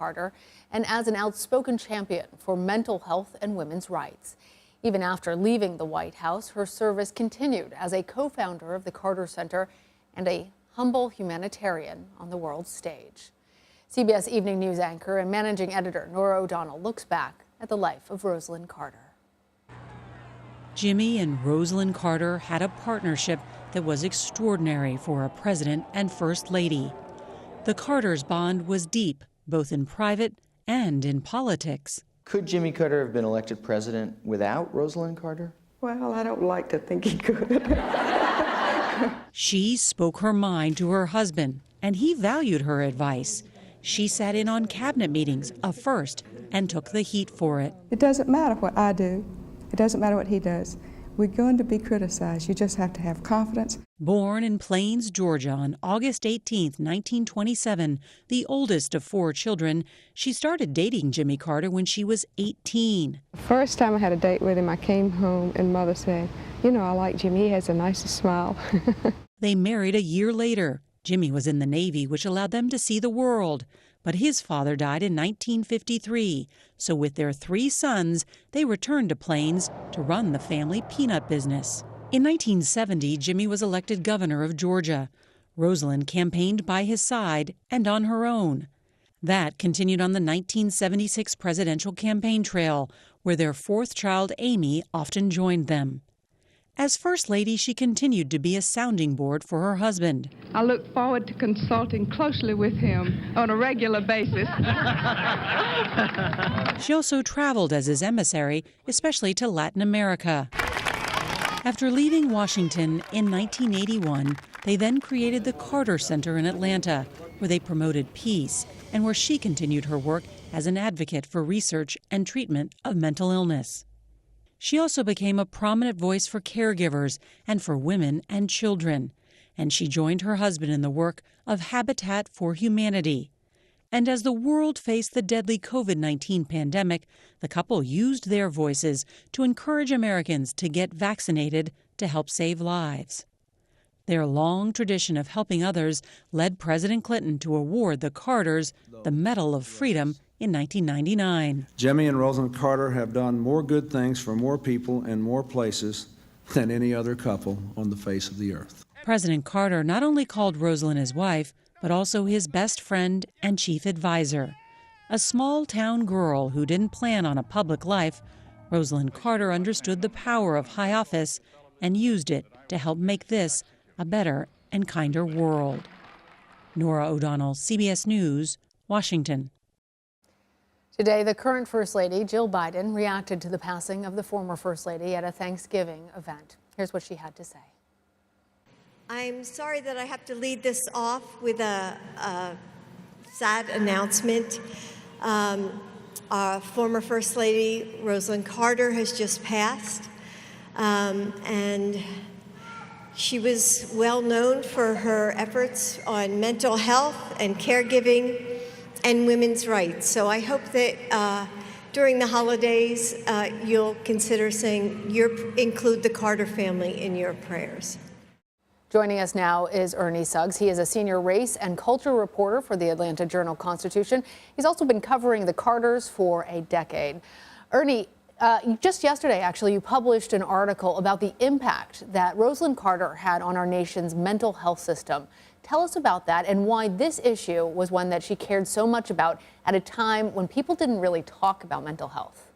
Carter, and as an outspoken champion for mental health and women's rights. Even after leaving the White House, her service continued as a co-founder of the Carter Center and a humble humanitarian on the world stage. CBS Evening News anchor and managing editor Nora O'Donnell looks back at the life of Rosalynn Carter. Jimmy and Rosalynn Carter had a partnership that was extraordinary for a president and first lady. The Carters' bond was deep, both in private and in politics. Could Jimmy Carter have been elected president without Rosalynn Carter? Well, I don't like to think he could. She spoke her mind to her husband, and he valued her advice. She sat in on cabinet meetings, a first, and took the heat for it. It doesn't matter what I do. It doesn't matter what he does. We're going to be criticized. You just have to have confidence. Born in Plains, Georgia on August 18, 1927, the oldest of 4 children, she started dating Jimmy Carter when she was 18. The first time I had a date with him, I came home and Mother said, "You know, I like Jimmy. He has the nicest smile." They married a year later. Jimmy was in the Navy, which allowed them to see the world. But his father died in 1953, so with their 3 sons, they returned to Plains to run the family peanut business. In 1970, Jimmy was elected governor of Georgia. Rosalynn campaigned by his side and on her own. That continued on the 1976 presidential campaign trail, where their 4th child, Amy, often joined them. As First Lady, she continued to be a sounding board for her husband. I look forward to consulting closely with him on a regular basis. She also traveled as his emissary, especially to Latin America. After leaving Washington in 1981, they then created the Carter Center in Atlanta, where they promoted peace and where she continued her work as an advocate for research and treatment of mental illness. She also became a prominent voice for caregivers and for women and children, and she joined her husband in the work of Habitat for Humanity. And as the world faced the deadly COVID-19 pandemic, the couple used their voices to encourage Americans to get vaccinated to help save lives. Their long tradition of helping others led President Clinton to award the Carters the Medal of Freedom in 1999. Jimmy and Rosalynn Carter have done more good things for more people in more places than any other couple on the face of the earth. President Carter not only called Rosalynn his wife, but also his best friend and chief advisor. A small-town girl who didn't plan on a public life, Rosalynn Carter understood the power of high office and used it to help make this a better and kinder world. Nora O'Donnell, CBS News, Washington. Today, the current First Lady, Jill Biden, reacted to the passing of the former First Lady at a Thanksgiving event. Here's what she had to say. I'm sorry that I have to lead this off with a sad announcement. Our former First Lady, Rosalynn Carter, has just passed. And she was well known for her efforts on mental health and caregiving and women's rights. So I hope that during the holidays, you'll consider saying include the Carter family in your prayers. Joining us now is Ernie Suggs. He is a senior race and culture reporter for the Atlanta Journal-Constitution. He's also been covering the Carters for a decade. Ernie, just yesterday, actually, you published an article about the impact that Rosalynn Carter had on our nation's mental health system. Tell us about that and why this issue was one that she cared so much about at a time when people didn't really talk about mental health.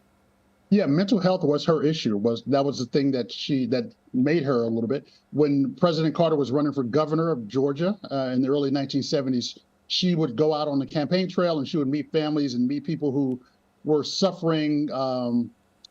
Yeah, mental health was her issue. That was the thing that made her a little bit. When President Carter was running for governor of Georgia in the early 1970s, she would go out on the campaign trail and she would meet families and meet people who were suffering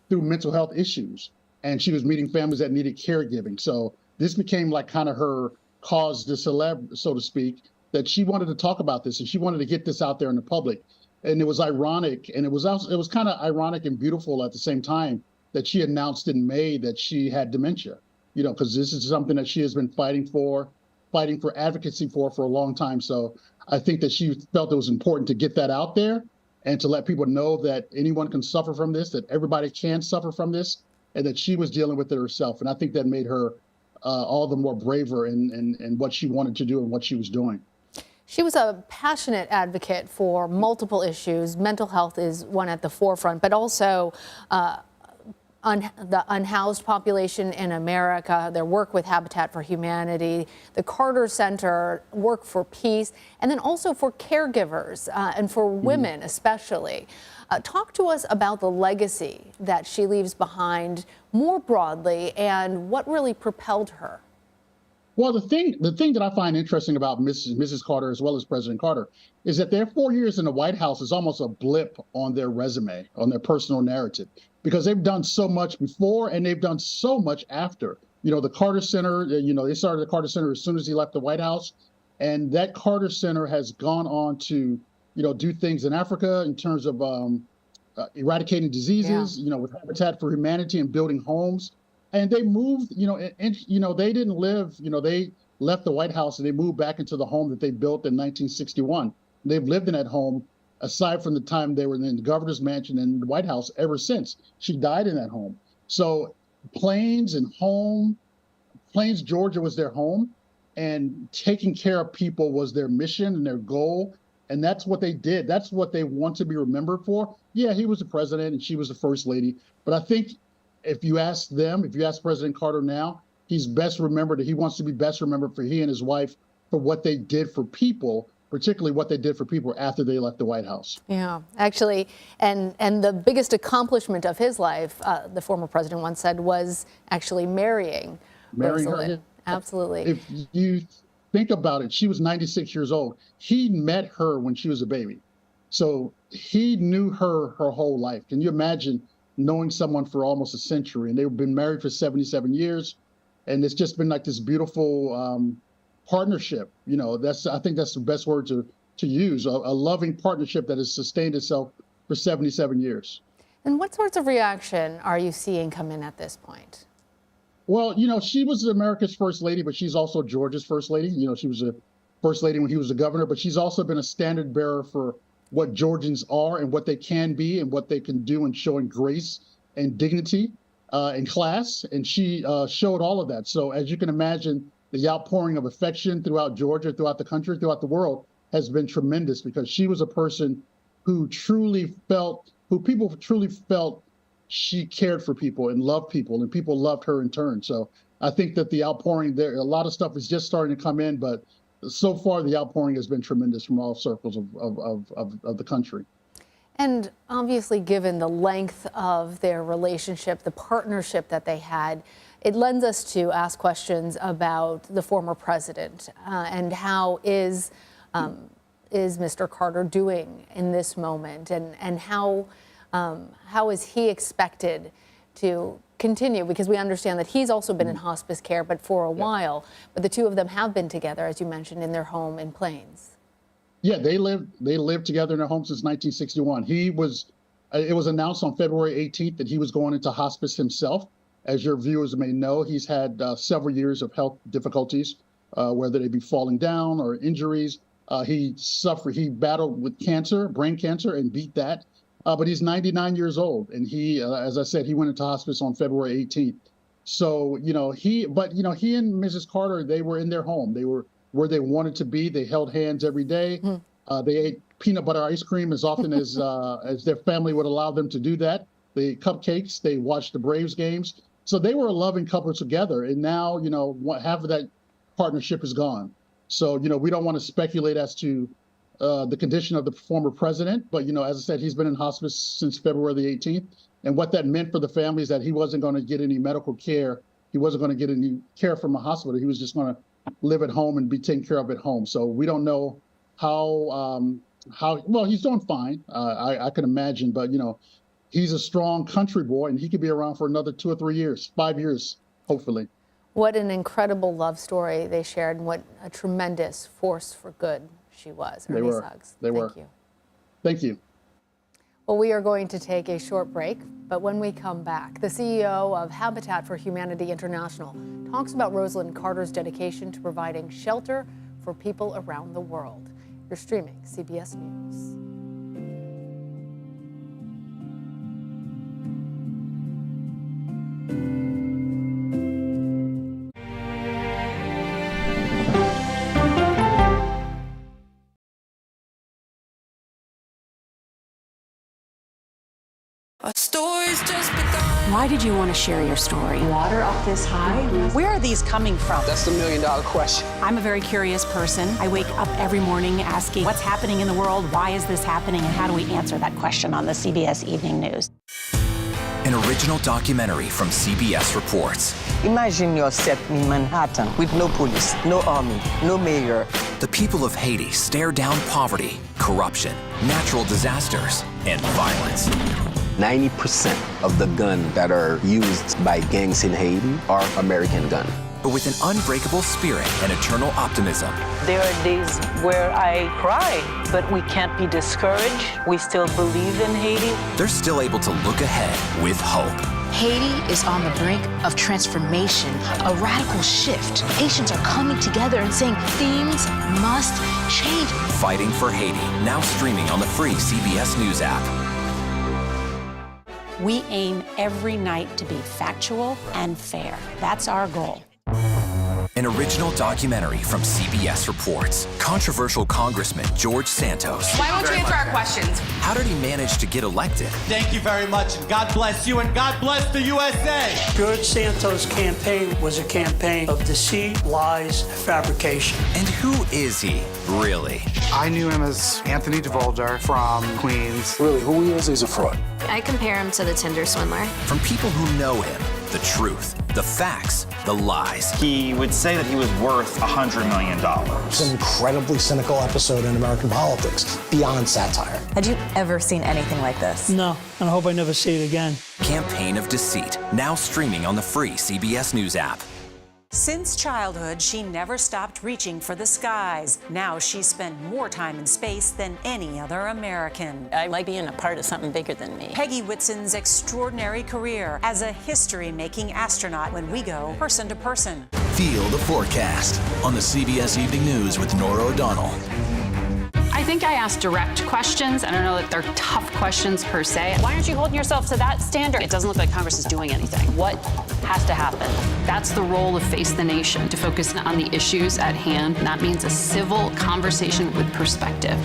through mental health issues. And she was meeting families that needed caregiving. So this became like kind of her cause de célèbre, so to speak, that she wanted to talk about this and she wanted to get this out there in the public. And it was ironic, and it was kind of ironic and beautiful at the same time that she announced in May that she had dementia, you know, because this is something that she has been fighting for advocacy for a long time. So I think that she felt it was important to get that out there and to let people know that anyone can suffer from this, that everybody can suffer from this, and that she was dealing with it herself. And I think that made her all the more braver in what she wanted to do and what she was doing. She was a passionate advocate for multiple issues. Mental health is one at the forefront, but also the unhoused population in America, their work with Habitat for Humanity, the Carter Center, work for peace, and then also for caregivers and for women especially. Talk to us about the legacy that she leaves behind more broadly and what really propelled her. Well, the thing that I find interesting about Mrs. Carter as well as President Carter is that their 4 years in the White House is almost a blip on their resume, on their personal narrative, because they've done so much before and they've done so much after. You know, the Carter Center, they started the Carter Center as soon as he left the White House. And that Carter Center has gone on to, do things in Africa in terms of eradicating diseases, with Habitat for Humanity and building homes. And they moved, they didn't live, they left the White House and they moved back into the home that they built in 1961. They've lived in that home, aside from the time they were in the governor's mansion and the White House, ever since. She died in that home. So Plains, Georgia was their home, and taking care of people was their mission and their goal. And that's what they did. That's what they want to be remembered for. Yeah, he was the president and she was the first lady. But I think if you ask President Carter now, he wants to be best remembered for he and his wife for what they did for people, particularly what they did for people after they left the White House. Yeah, actually, and the biggest accomplishment of his life, the former president once said, was actually marrying Rosalynn. Her. Absolutely. If you think about it, she was 96 years old. He met her when she was a baby. So he knew her whole life. Can you imagine knowing someone for almost a century? And they've been married for 77 years. And it's just been like this beautiful partnership. I think that's the best word to use, a loving partnership that has sustained itself for 77 years. And what sorts of reaction are you seeing come in at this point? Well, she was America's first lady, but she's also Georgia's first lady. She was a first lady when he was the governor, but she's also been a standard bearer for what Georgians are and what they can be and what they can do, and showing grace and dignity and class. And she showed all of that. So as you can imagine, the outpouring of affection throughout Georgia, throughout the country, throughout the world has been tremendous, because she was a person who people truly felt she cared for people and loved people, and people loved her in turn. So I think that the outpouring there, a lot of stuff is just starting to come in, but so far the outpouring has been tremendous from all circles of the country. And obviously, given the length of their relationship, the partnership that they had, it lends us to ask questions about the former president and how is Mr. Carter doing in this moment, and how is he expected to continue? Because we understand that he's also been in hospice care, but for a while. But the two of them have been together, as you mentioned, in their home in Plains. Yeah, they lived together in their home since 1961. It was announced on February 18th that he was going into hospice himself. As your viewers may know, he's had several years of health difficulties, whether they be falling down or injuries. He battled with cancer, brain cancer, and beat that. But he's 99 years old, and he, as I said, he went into hospice on February 18th. So, he and Mrs. Carter, they were in their home. They were where they wanted to be. They held hands every day. They ate peanut butter ice cream as often as their family would allow them to do that. They ate cupcakes. They watched the Braves games. So they were a loving couple together. And now, half of that partnership is gone. So, we don't want to speculate as to the condition of the former president. But, as I said, he's been in hospice since February the 18th. And what that meant for the family is that he wasn't going to get any medical care. He wasn't going to get any care from a hospital. He was just going to live at home and be taken care of at home. So we don't know how well, he's doing fine. I can imagine, but, he's a strong country boy, and he could be around for another 2 or 3 years, 5 years, hopefully. What an incredible love story they shared, and what a tremendous force for good she was. They were. Thank you. Thank you. Well, we are going to take a short break, but when we come back, the CEO of Habitat for Humanity International talks about Rosalynn Carter's dedication to providing shelter for people around the world. You're streaming CBS News. Why did you want to share your story? Water up this high? Where are these coming from? That's the million-dollar question. I'm a very curious person. I wake up every morning asking what's happening in the world, why is this happening, and how do we answer that question on the CBS Evening News? An original documentary from CBS Reports. Imagine yourself in Manhattan with no police, no army, no mayor. The people of Haiti stare down poverty, corruption, natural disasters, and violence. 90% of the guns that are used by gangs in Haiti are American guns. But with an unbreakable spirit and eternal optimism. There are days where I cry, but we can't be discouraged. We still believe in Haiti. They're still able to look ahead with hope. Haiti is on the brink of transformation, a radical shift. Haitians are coming together and saying things must change. Fighting for Haiti, now streaming on the free CBS News app. We aim every night to be factual and fair. That's our goal. An original documentary from CBS Reports. Controversial Congressman George Santos. Why won't you answer our questions? How did he manage to get elected? Thank you very much, and God bless you, and God bless the USA. George Santos' campaign was a campaign of deceit, lies, fabrication. And who is he, really? I knew him as Anthony DeVolder from Queens. Really, who he is, he's a fraud. I compare him to the Tinder swindler. From people who know him, the truth, the facts, the lies. He would say that he was worth $100 million. It's an incredibly cynical episode in American politics, beyond satire. Had you ever seen anything like this? No, and I hope I never see it again. Campaign of Deceit, now streaming on the free CBS News app. Since childhood, she never stopped reaching for the skies. Now she's spent more time in space than any other American. I like being a part of something bigger than me. Peggy Whitson's extraordinary career as a history-making astronaut when we go person to person. Feel the forecast on the CBS Evening News with Norah O'Donnell. I think I asked direct questions. I don't know that they're tough questions per se. Why aren't you holding yourself to that standard? It doesn't look like Congress is doing anything. What has to happen? That's the role of Face the Nation, to focus on the issues at hand. And that means a civil conversation with perspective.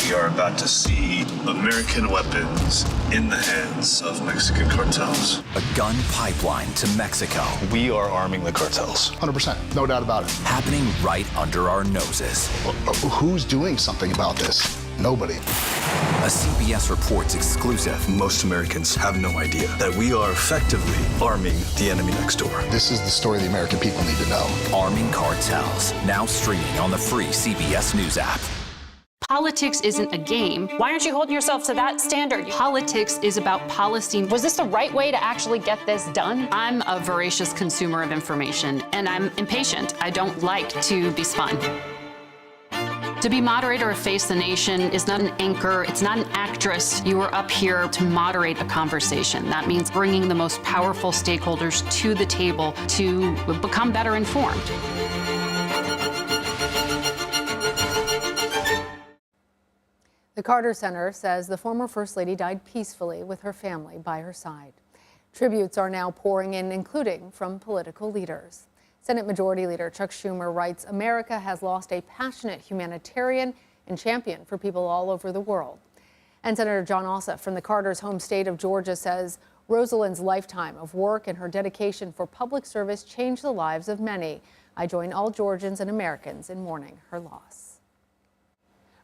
We are about to see American weapons in the hands of Mexican cartels. A gun pipeline to Mexico. We are arming the cartels. 100%, no doubt about it. Happening right under our noses. Who's doing something about this? Nobody. A CBS Reports exclusive. Most Americans have no idea that we are effectively arming the enemy next door. This is the story the American people need to know. Arming cartels, now streaming on the free CBS News app. Politics isn't a game. Why aren't you holding yourself to that standard? Politics is about policy. Was this the right way to actually get this done? I'm a voracious consumer of information, and I'm impatient. I don't like to be spun. To be moderator of Face the Nation is not an anchor, it's not an actress. You are up here to moderate a conversation. That means bringing the most powerful stakeholders to the table to become better informed. The Carter Center says the former First Lady died peacefully with her family by her side. Tributes are now pouring in, including from political leaders. Senate Majority Leader Chuck Schumer writes, America has lost a passionate humanitarian and champion for people all over the world. And Senator John Ossoff from the Carter's home state of Georgia says Rosalynn's lifetime of work and her dedication for public service changed the lives of many. I join all Georgians and Americans in mourning her loss.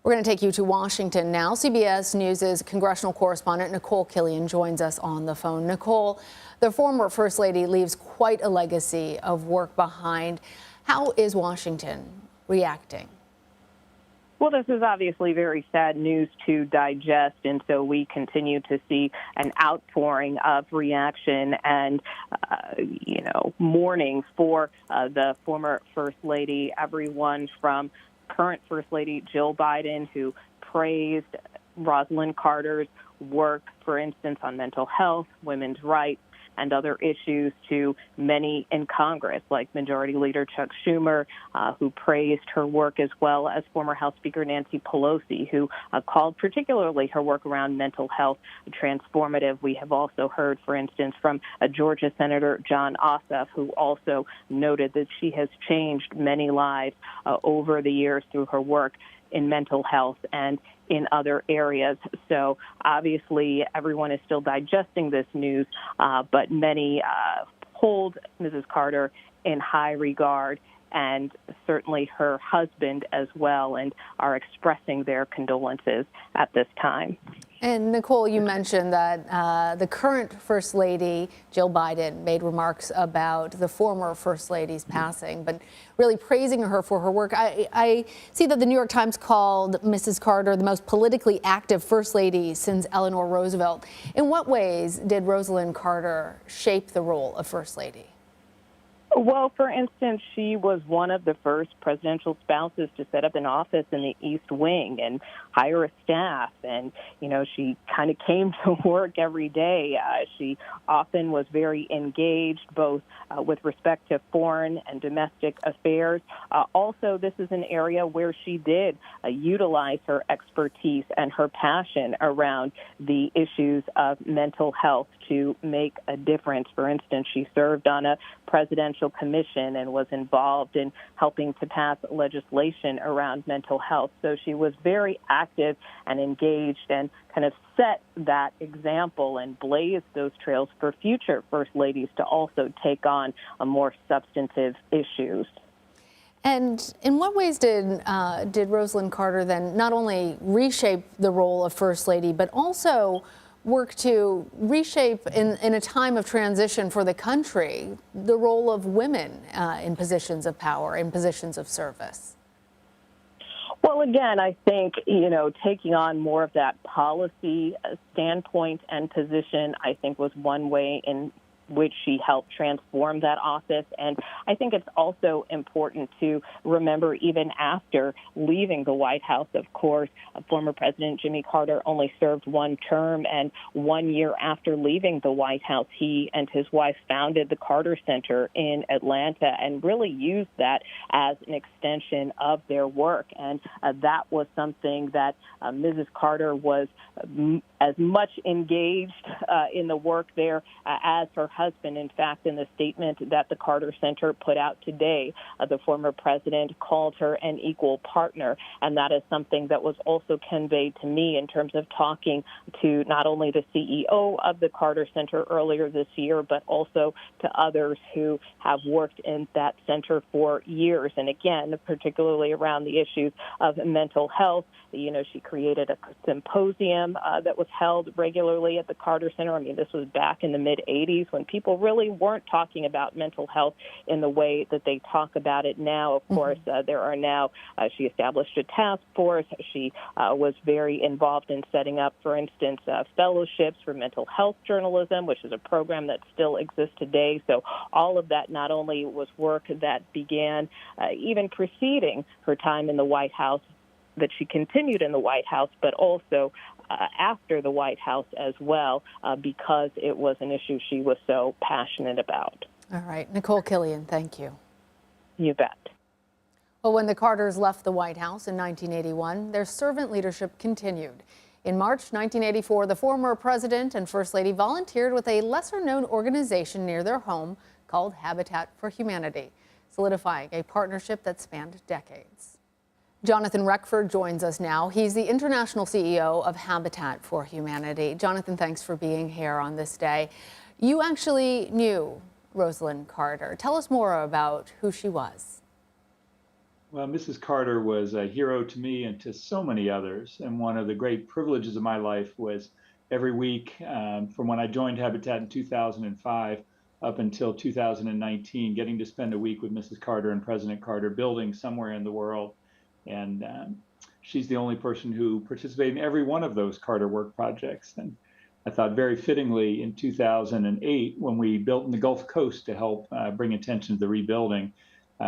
We're going to take you to Washington now. CBS News' congressional correspondent Nicole Killian joins us on the phone. Nicole, the former First Lady leaves quite a legacy of work behind. How is Washington reacting? Well, this is obviously very sad news to digest, and so we continue to see an outpouring of reaction and, mourning for the former First Lady. Everyone from current First Lady Jill Biden, who praised Rosalynn Carter's work, for instance, on mental health, women's rights, and other issues, to many in Congress, like Majority Leader Chuck Schumer, who praised her work, as well as former House Speaker Nancy Pelosi, who called particularly her work around mental health transformative. We have also heard, for instance, from Georgia Senator John Ossoff, who also noted that she has changed many lives over the years through her work in mental health and in other areas. So obviously everyone is still digesting this news, but many hold Mrs. Carter in high regard, and certainly her husband as well, and are expressing their condolences at this time. And Nicole, you mentioned that the current First Lady, Jill Biden, made remarks about the former First Lady's passing, but really praising her for her work. I see that the New York Times called Mrs. Carter the most politically active First Lady since Eleanor Roosevelt. In what ways did Rosalynn Carter shape the role of First Lady? Well, for instance, she was one of the first presidential spouses to set up an office in the East Wing and hire a staff. And, she kind of came to work every day. She often was very engaged, both with respect to foreign and domestic affairs. Also, this is an area where she did utilize her expertise and her passion around the issues of mental health to make a difference. For instance, she served on a presidential commission and was involved in helping to pass legislation around mental health. So she was very active and engaged and kind of set that example and blazed those trails for future First Ladies to also take on more substantive issues. And in what ways did Rosalynn Carter then not only reshape the role of First Lady, but also work to reshape in a time of transition for the country, the role of women in positions of power, in positions of service? Well, again, I think, taking on more of that policy standpoint and position, I think, was one way in which she helped transform that office. And I think it's also important to remember, even after leaving the White House, of course, former President Jimmy Carter only served one term, and 1 year after leaving the White House, he and his wife founded the Carter Center in Atlanta and really used that as an extension of their work. And that was something that Mrs. Carter was as much engaged in the work there as her husband. In fact, in the statement that the Carter Center put out today, the former president called her an equal partner. And that is something that was also conveyed to me in terms of talking to not only the CEO of the Carter Center earlier this year, but also to others who have worked in that center for years. And again, particularly around the issues of mental health. She created a symposium that was held regularly at the Carter Center. I mean, this was back in the mid-'80s when people really weren't talking about mental health in the way that they talk about it now. Of course, there are now, she established a task force. She was very involved in setting up, for instance, fellowships for mental health journalism, which is a program that still exists today. So all of that not only was work that began even preceding her time in the White House, that she continued in the White House, but also after the White House as well, because it was an issue she was so passionate about. All right. Nicole Killian, thank you. You bet. Well, when the Carters left the White House in 1981, their servant leadership continued. In March 1984, the former president and First Lady volunteered with a lesser-known organization near their home called Habitat for Humanity, solidifying a partnership that spanned decades. Jonathan Reckford joins us now. He's the international CEO of Habitat for Humanity. Jonathan, thanks for being here on this day. You actually knew Rosalynn Carter. Tell us more about who she was. Well, Mrs. Carter was a hero to me and to so many others. And one of the great privileges of my life was every week from when I joined Habitat in 2005 up until 2019, getting to spend a week with Mrs. Carter and President Carter building somewhere in the world. And she's the only person who participated in every one of those Carter work projects. And I thought very fittingly in 2008, when we built in the Gulf Coast to help bring attention to the rebuilding,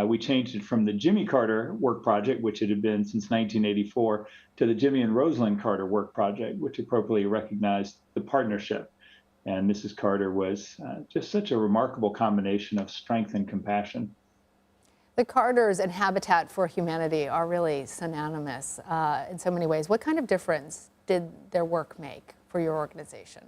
we changed it from the Jimmy Carter work project, which it had been since 1984, to the Jimmy and Rosalynn Carter work project, which appropriately recognized the partnership. And Mrs. Carter was just such a remarkable combination of strength and compassion. The Carters and Habitat for Humanity are really synonymous in so many ways. What kind of difference did their work make for your organization?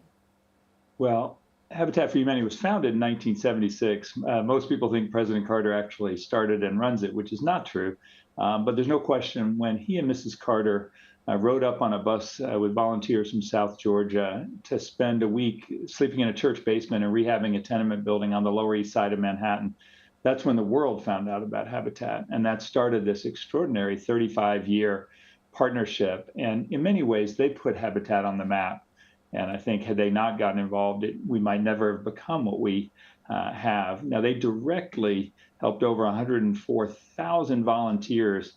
Well, Habitat for Humanity was founded in 1976. Most people think President Carter actually started and runs it, which is not true. But there's no question when he and Mrs. Carter rode up on a bus with volunteers from South Georgia to spend a week sleeping in a church basement and rehabbing a tenement building on the Lower East Side of Manhattan. That's when the world found out about Habitat, and that started this extraordinary 35-year partnership. And in many ways, they put Habitat on the map. And I think had they not gotten involved, we might never have become what we have. Now, they directly helped over 104,000 volunteers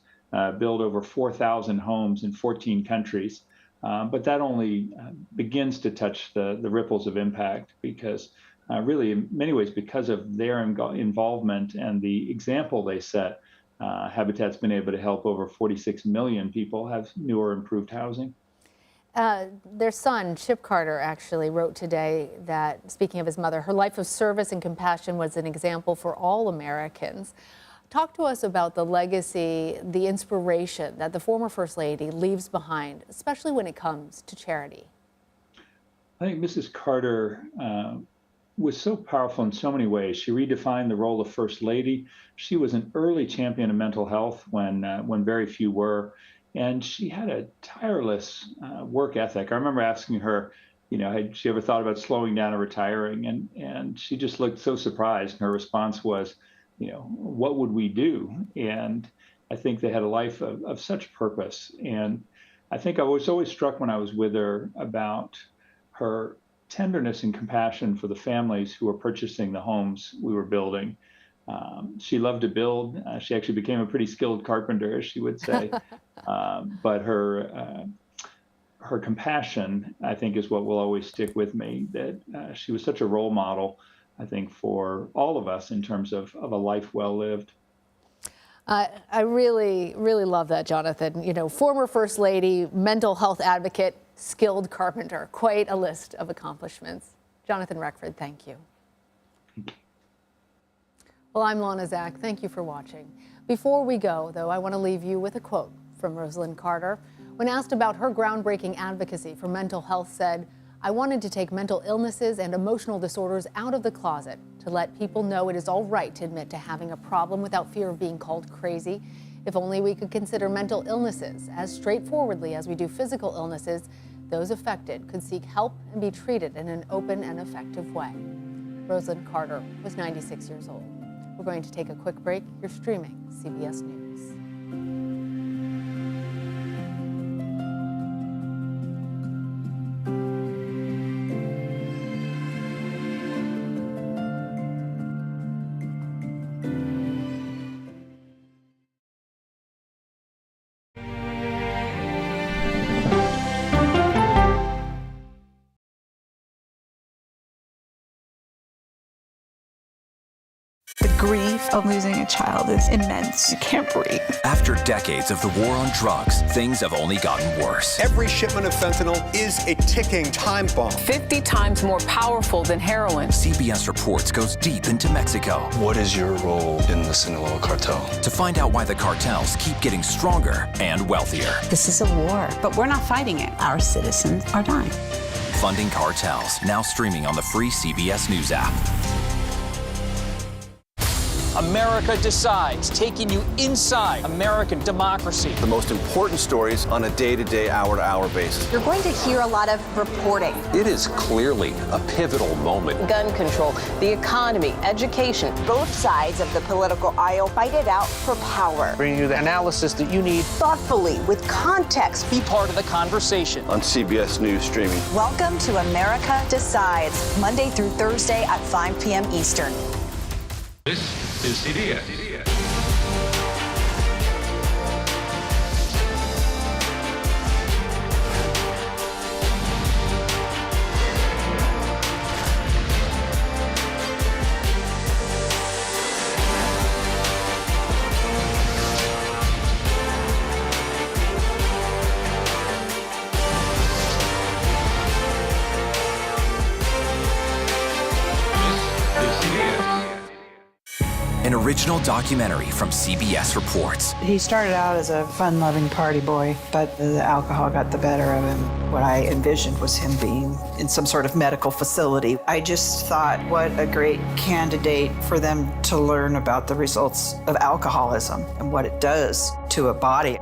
build over 4,000 homes in 14 countries. But that only begins to touch the ripples of impact because really, in many ways, because of their involvement and the example they set, Habitat's been able to help over 46 million people have new or improved housing. Their son, Chip Carter, actually wrote today that, speaking of his mother, her life of service and compassion was an example for all Americans. Talk to us about the legacy, the inspiration that the former First Lady leaves behind, especially when it comes to charity. I think Mrs. Carter was so powerful in so many ways. She redefined the role of First Lady. She was an early champion of mental health when very few were. And she had a tireless work ethic. I remember asking her, had she ever thought about slowing down or retiring? And she just looked so surprised. And her response was, what would we do? And I think they had a life of such purpose. And I think I was always struck when I was with her about her tenderness and compassion for the families who were purchasing the homes we were building. She loved to build. She actually became a pretty skilled carpenter, as she would say. But her compassion, I think, is what will always stick with me, that she was such a role model, I think, for all of us in terms of a life well lived. I really, really love that, Jonathan. Former First Lady, mental health advocate, skilled carpenter, quite a list of accomplishments. Jonathan Reckford, thank you. Well, I'm Lana Zach. Thank you for watching. Before we go, though, I want to leave you with a quote from Rosalynn Carter. When asked about her groundbreaking advocacy for mental health, said, "I wanted to take mental illnesses and emotional disorders out of the closet to let people know it is all right to admit to having a problem without fear of being called crazy. If only we could consider mental illnesses as straightforwardly as we do physical illnesses, those affected could seek help and be treated in an open and effective way." Rosalynn Carter was 96 years old. We're going to take a quick break. You're streaming CBS News. The grief of losing a child is immense. You can't breathe. After decades of the war on drugs, things have only gotten worse. Every shipment of fentanyl is a ticking time bomb. 50 times more powerful than heroin. CBS Reports goes deep into Mexico. What is your role in the Sinaloa cartel? To find out why the cartels keep getting stronger and wealthier. This is a war, but we're not fighting it. Our citizens are dying. Funding Cartels, now streaming on the free CBS News app. America Decides, taking you inside American democracy. The most important stories on a day-to-day, hour-to-hour basis. You're going to hear a lot of reporting. It is clearly a pivotal moment. Gun control, the economy, education. Both sides of the political aisle fight it out for power. Bringing you the analysis that you need. Thoughtfully, with context. Be part of the conversation. On CBS News Streaming. Welcome to America Decides, Monday through Thursday at 5 p.m. Eastern. This is CBS. In a original documentary from CBS Reports. He started out as a fun-loving party boy, but the alcohol got the better of him. What I envisioned was him being in some sort of medical facility. I just thought, what a great candidate for them to learn about the results of alcoholism and what it does to a body.